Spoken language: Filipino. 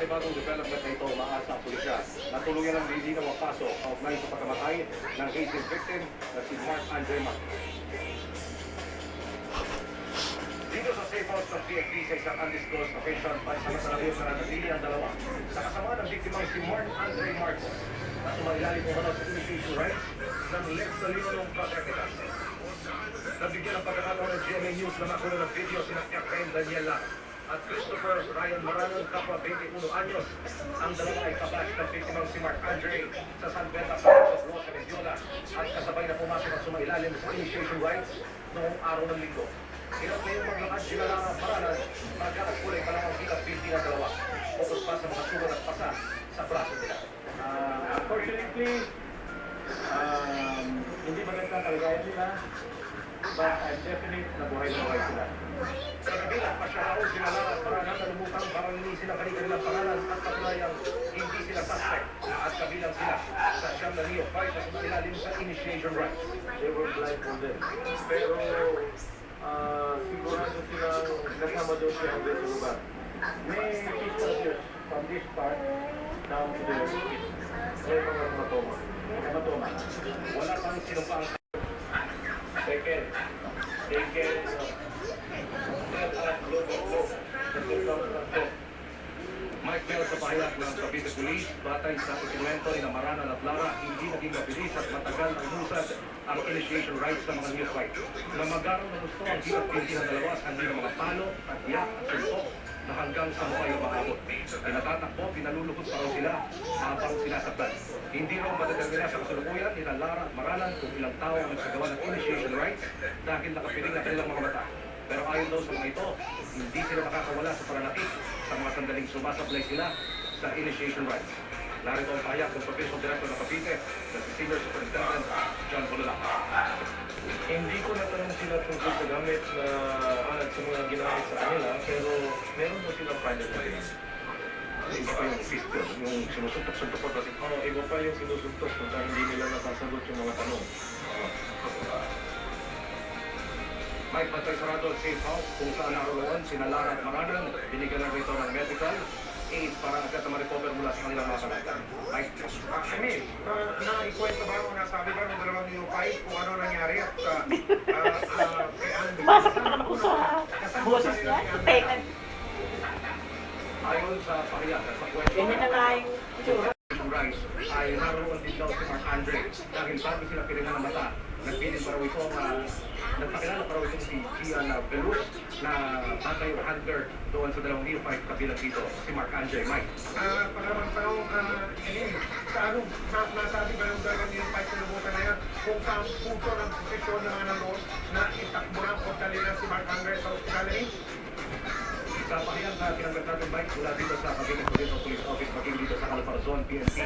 panibagong development na ito, umaasa ang pulisya na tuluyan ng lilinaw ang kaso kaugnay sa pagkamatay ng 18th victim na si Mark Andre Marcos. Dito sa safe house ng PNP sa isang undisclosed location, pansamantala sa nanatili ang dalawa. Sa kasama ng biktimang si Mark Andre Marcos, na sumailalim mo sa initiation rights ng Lex Salino Project. Nabigyan ng pagkakataon ng GMA News na makuha ng video sina Efrain Daniel Lara at Christopher Ryan Maranon, kapwa 21 anyos. Ang dalawa ay kabash ng biktimang si Mark Andre sa San Beda Parish of Rosa Mediola at kasabay na pumasok at sumailalim sa initiation rights noong araw ng linggo. Hirap na yung maglakad sila Lara at Maranon, magkakaskulay pa lang ang bigat-binti ng dalawa. Focus pa sa mga sugat at pasa sa braso nila. Unfortunately, hindi magandang kalagayan nila, but I'm definite na buhay-buhay sila. Sa kabila, pasyaraw sila Lara at Maranon na lumutang parang inisin ang kanilang pangalan at patunayang hindi sila suspect at kabilang sila sa siyam na Leo 5 na sumilalim sa initiation rights. They were blindfolded. Pero sigurado silang kasama doon siya hanggang sa lugar. May pictures from this part down to the feet. May mga hematoma. Wala pang sinumpang Second, Mike Bell sa pahayag ng Cavite Police, batay sa dokumento ni Maranon at Lara, hindi naging mabilis at matagal na umusad ang initiation rights ng mga neophyte. Na magarang na gusto ang bigat-binti ng dalawa sa kanilang mga palo, tagyak at suntok na hanggang sa mukha yung maabot. Pinatatakbo, pinalulukot pa raw sila habang sinasaktan. Hindi raw madadetermina sa kasalukuyan nila Lara at Maranon kung ilang tao ang nagsagawa ng initiation rights dahil nakapiling na kanilang mga mata. Pero ayon daw sa mga ito, hindi sila makakawala sa pananakit sa mga sandaling sumasablay sila sa initiation rights. Narito ang pahayag ng Provincial Director ng Cavite na si Senior Superintendent John Bolula. hindi ko natanong sila tungkol sa gamit na sa mga ginamit sa kanila, pero meron mo silang final evidence. Iba pa yung pistol, yung sinusuntok-suntok pa kasi. Iba pa yung sinusuntok kung hindi nila nasasagot yung mga tanong. Mike, bantay sarado ang safe house kung saan naroon sina Lara at Maranon. Binigyan na rito ng medical aid para agad na ma-recover mula sa kanilang mga kalagyan. Mike? Emil, naikwento ba o nasabi ba ng dalawang nilupay kung ano nangyari at kay Andy? Masakit ako sa boses niya. Tengan. Ayon sa pahayag at sa kwento, Ganyan na nga yung itsura. rights ay naroon din daw si Mark Andre dahil bago sila piringan ng mata. Nagpiling pa raw ito nagpakilala pa raw ito si Gian Belus na batay o handler doon sa dalawang neophyte kabilang dito, si Mark Andre. Mike? Pangalawang taong, Emil, sa ano, nasabi ba ng dalawang nilupay sa lubutan na yan kung saan punto ng posisyon ng mga nanood na itakbo na o talina si Mark Andre sa ospital ni? Sa pahayag na tinanggap natin, Mike, mula dito sa Cavite Police Office, maging dito sa Calabarzon, PNP.